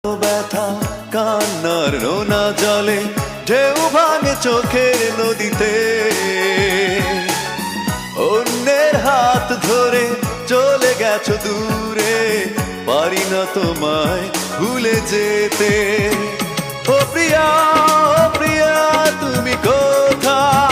ব্যথা কান্নার রোনা জলে ঢেউ ভাঙে চোখের নদীতে অন্যের হাত ধরে চলে গেছো দূরে পারি না তোমায় ভুলে যেতে ও প্রিয়া তুমি কোথায়